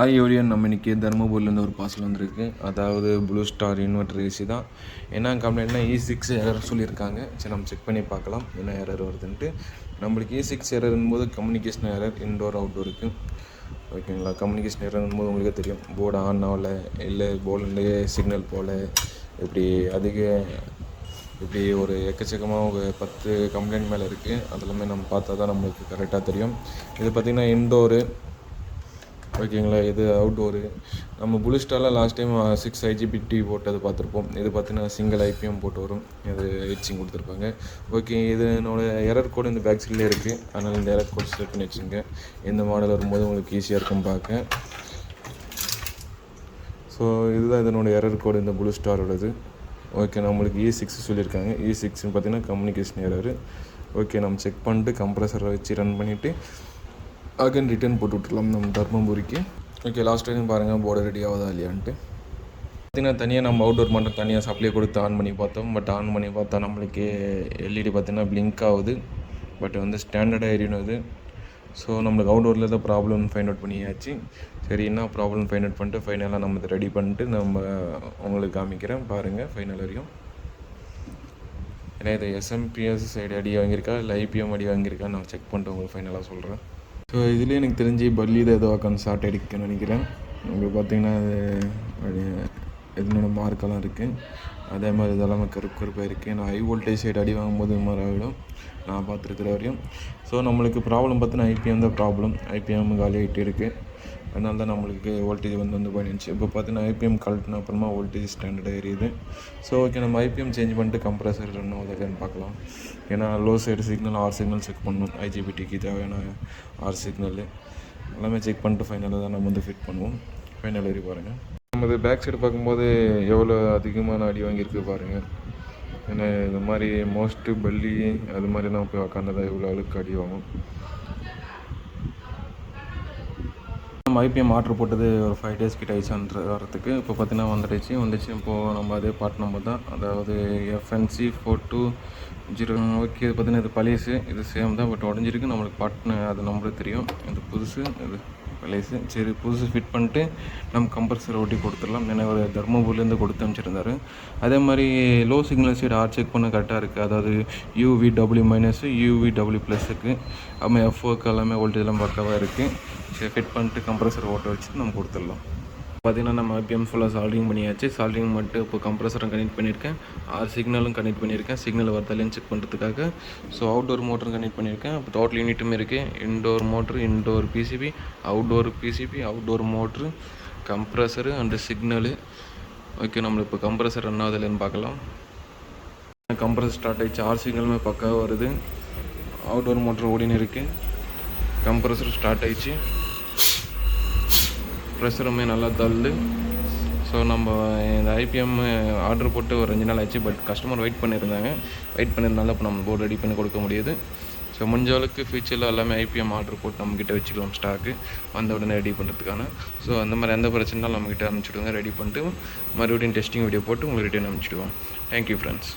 Everyone, நம்ம இன்றைக்கி தருமபுரிலேருந்து ஒரு பார்சல் வந்திருக்கு. அதாவது ப்ளூ ஸ்டார் இன்வெர்டர் ஏசி தான். என்ன கம்ப்ளைண்ட்னா E6 எரர் சொல்லியிருக்காங்க. சரி, நம்ம செக் பண்ணி பார்க்கலாம் என்ன எரர் வருதுன்ட்டு. நம்மளுக்கு E6 எரர்னும்போது கம்யூனிகேஷன் எரர் இன்டோர் அவுட்டோருக்கு. ஓகேங்களா? கம்யூனிகேஷன் எரர்னும்போது உங்களுக்கே தெரியும், போர்டு ஆன் ஆகல, இல்லை போர்டுலேயே சிக்னல் போகல, இப்படி ஒரு எக்கச்சக்கமாக ஒரு 10 கம்ப்ளைண்ட் மேலே இருக்குது. அதெல்லாமே நம்ம பார்த்தா தான் நம்மளுக்கு கரெக்டாக தெரியும். இது பார்த்திங்கன்னா இன்டோரு. ஓகேங்களா? இது அவுட்டோரு. நம்ம ப்ளூ ஸ்டாரில் லாஸ்ட் டைம் 6 IGBT போட்டது பார்த்துருப்போம். இது பார்த்தீங்கன்னா சிங்கிள் IPM போட்டு வரும். இது ஹீட்சிங் கொடுத்துருப்பாங்க. ஓகே, இது என்னோடய எரர் கோடு இந்த பேக் சைட்லேயே இருக்குது. அதனால் இந்த எரர் கோட் செலக்ட் பண்ணி வச்சுங்க. எந்த மாடல் வரும்போது உங்களுக்கு ஈஸியாக இருக்கும் பார்க்க. ஸோ இதுதான் இதனோட எரர் கோடு, இந்த ப்ளூ ஸ்டாரோடது. ஓகே, நம்மளுக்கு E6 சொல்லியிருக்காங்க. E6ன்னு பார்த்தீங்கன்னா கம்யூனிகேஷன் எரரு. ஓகே, நம்ம செக் பண்ணிட்டு கம்ப்ரஸரை வச்சு ரன் பண்ணிவிட்டு அகைன் ரிட்டர்ன் போட்டு விட்டுலாம் நம்ம தர்மபுரிக்கு. ஓகே, லாஸ்ட் டைம் பாருங்கள் போர்டு ரெடி ஆகுதா இல்லையான்ட்டு. பார்த்திங்கன்னா தனியாக நம்ம அவுட்டோர் மட்டும் தனியாக சப்ளை கொடுத்து ஆன் பண்ணி பார்த்தோம். பட் ஆன் பண்ணி பார்த்தா நம்மளுக்கு LED பார்த்திங்கன்னா பிளிங்க் ஆகுது. பட் ஸ்டாண்டர்டாக எரியணும். ஸோ நம்மளுக்கு அவுட்டோரில் தான் ப்ராப்ளம் ஃபைண்ட் அவுட் பண்ணியாச்சு. சரி, என்ன ப்ராப்ளம் ஃபைண்ட் அவுட் பண்ணிட்டு ஃபைனலாக நம்ம இதை ரெடி பண்ணிட்டு நம்ம உங்களுக்கு காமிக்கிறேன் பாருங்கள் ஃபைனல் வரையும். ஏன்னா இதை SMPS சைடு அடி வாங்கியிருக்கா இல்லை IPM அடி வாங்கியிருக்கா நான் செக் பண்ணிட்டு உங்களுக்கு ஃபைனலாக சொல்கிறேன். ஸோ இதுலேயே எனக்கு தெரிஞ்சு பல்லி தான் ஏதோ உட்காந்து ஷார்ட் அடிக்குன்னு நினைக்கிறேன். உங்களுக்கு பார்த்தீங்கன்னா இதனோட மார்க்கெல்லாம் இருக்குது. அதே மாதிரி இதெல்லாமே கருப்பாக இருக்குது. நான் ஹை வோல்டேஜ் சைடு அடி வாங்கும்போது இது மாதிரி ஆகிடும் நான் பார்த்துருக்குற வரையும். ஸோ நம்மளுக்கு ப்ராப்ளம் பார்த்தீங்கன்னா IPM தான் ப்ராப்ளம். IPM காலியாகிட்டு இருக்குது. அதனால தான் நம்மளுக்கு வோல்டேஜ் வந்து போயிடுச்சு. இப்போ பார்த்தீங்கன்னா IPM கழட்டின அப்புறமா வோல்டேஜ் ஸ்டாண்டர்டாக எரியுது. ஸோ ஓகே, நம்ம IPM சேஞ்ச் பண்ணிட்டு கம்ப்ரஸர் ரன் ஆகுதுன்னு பார்க்கலாம். ஏன்னா low side signal, or signal check பண்ணணும். IGBTக்கு தேவையான ஆர் சிக்னல் எல்லாமே செக் பண்ணிட்டு ஃபைனலாக தான் நம்ம ஃபிட் பண்ணுவோம். ஃபைனல் வரி பாருங்கள். நம்ம இது பேக் சைடு பார்க்கும்போது எவ்வளோ அதிகமான அடி வாங்கியிருக்கு பாருங்கள். ஏன்னா இது மாதிரி மோஸ்ட்டு பல்லி அது மாதிரிலாம் போய் உக்காந்ததான் இவ்வளோ அளவுக்கு அடி வாங்கும். நம்ம IPM ஆர்டர் போட்டது ஒரு 5 days கிட்ட ஆயிடுச்சு வரத்துக்கு. இப்போ பார்த்தீங்கன்னா வந்துடுச்சு. இப்போது நம்ம அதே பார்ட் நம்பர் தான், அதாவது FNC 420. ஓகே, இது பார்த்தீங்கன்னா இது பழையசு, இது சேம் தான், பட் உடஞ்சிருக்கு. நம்மளுக்கு பார்ட்னு அது நம்மளுக்கு தெரியும். இது புதுசு, இது பழையசு. சரி, புதுசு ஃபிட் பண்ணிட்டு நம்ம கம்ப்ரஸரை ஒட்டி கொடுத்துடலாம். ஏன்னா ஒரு தர்மபுரிலேருந்து கொடுத்து அனுப்பிச்சிருந்தாரு. அதே மாதிரி லோ சிக்னல் சைடு ஆர் செக் பண்ண கரெக்டாக இருக்குது. அதாவது UVW- UVW+க்கு அதுமாதிரி FOக்கு எல்லாமே வோல்டேஜ்லாம் பக்காவாக இருக்குது. சரி, ஃபிட் பண்ணிட்டு கம்ப்ரஸர் ஓட்ட வச்சுட்டு நம்ம கொடுத்துடலாம். பார்த்திங்கன்னா நம்ம IPM ஃபுல்லாக சால்டிங் பண்ணியாச்சு. சால்டிங் மட்டும் இப்போ கம்ப்ரஸரும் கனெக்ட் பண்ணியிருக்கேன். ஆர் சிக்னலும் கனெக்ட் பண்ணியிருக்கேன், சிக்னல் வரதாலேன்னு செக் பண்ணுறதுக்காக. ஸோ அவுட்டோர் மோட்டரும் கனெக்ட் பண்ணியிருக்கேன். இப்போ டோட்டல் யூனிட்டும் இருக்குது. Indoor motor, indoor PCB, outdoor PCB, outdoor motor, compressor and signal. Okay, நம்மளுக்கு இப்போ கம்ப்ரஸர் ரன் ஆகுதுன்னு பார்க்கலாம். கம்ப்ரஸர் ஸ்டார்ட் ஆகிடுச்சு. ஆர் சிக்னலுமே பக்காவாக வருது. அவுட்டோர் மோட்ரு ஓடின்னு இருக்குது. கம்ப்ரஸர் ஸ்டார்ட் ஆகிடுச்சு. ப்ரெஷருமே நல்லா தள்ளுது. ஸோ நம்ம இந்த IPM ஆர்டர் போட்டு ஒரு 2 நாள் ஆச்சு. பட் கஸ்டமர் வெயிட் பண்ணியிருந்தால இப்போ நம்ம போர்டு ரெடி பண்ணி கொடுக்க முடியுது. ஸோ முடிஞ்ச அளவுக்கு ஃபியூச்சரில் எல்லாமே IPM ஆர்டர் போட்டு நம்மக்கிட்ட வச்சுக்கலாம் ஸ்டாக்கு வந்த உடனே ரெடி பண்ணுறதுக்கான. ஸோ அந்த மாதிரி எந்த பிரச்சனைனாலும் நம்மக்கிட்ட அனுப்பிச்சிடுங்க. ரெடி பண்ணிட்டு மறுபடியும் டெஸ்டிங் வீடியோ போட்டு உங்களுக்கு ரிட்டர்ன் அனுப்பிச்சிடுவோம். Thank you friends.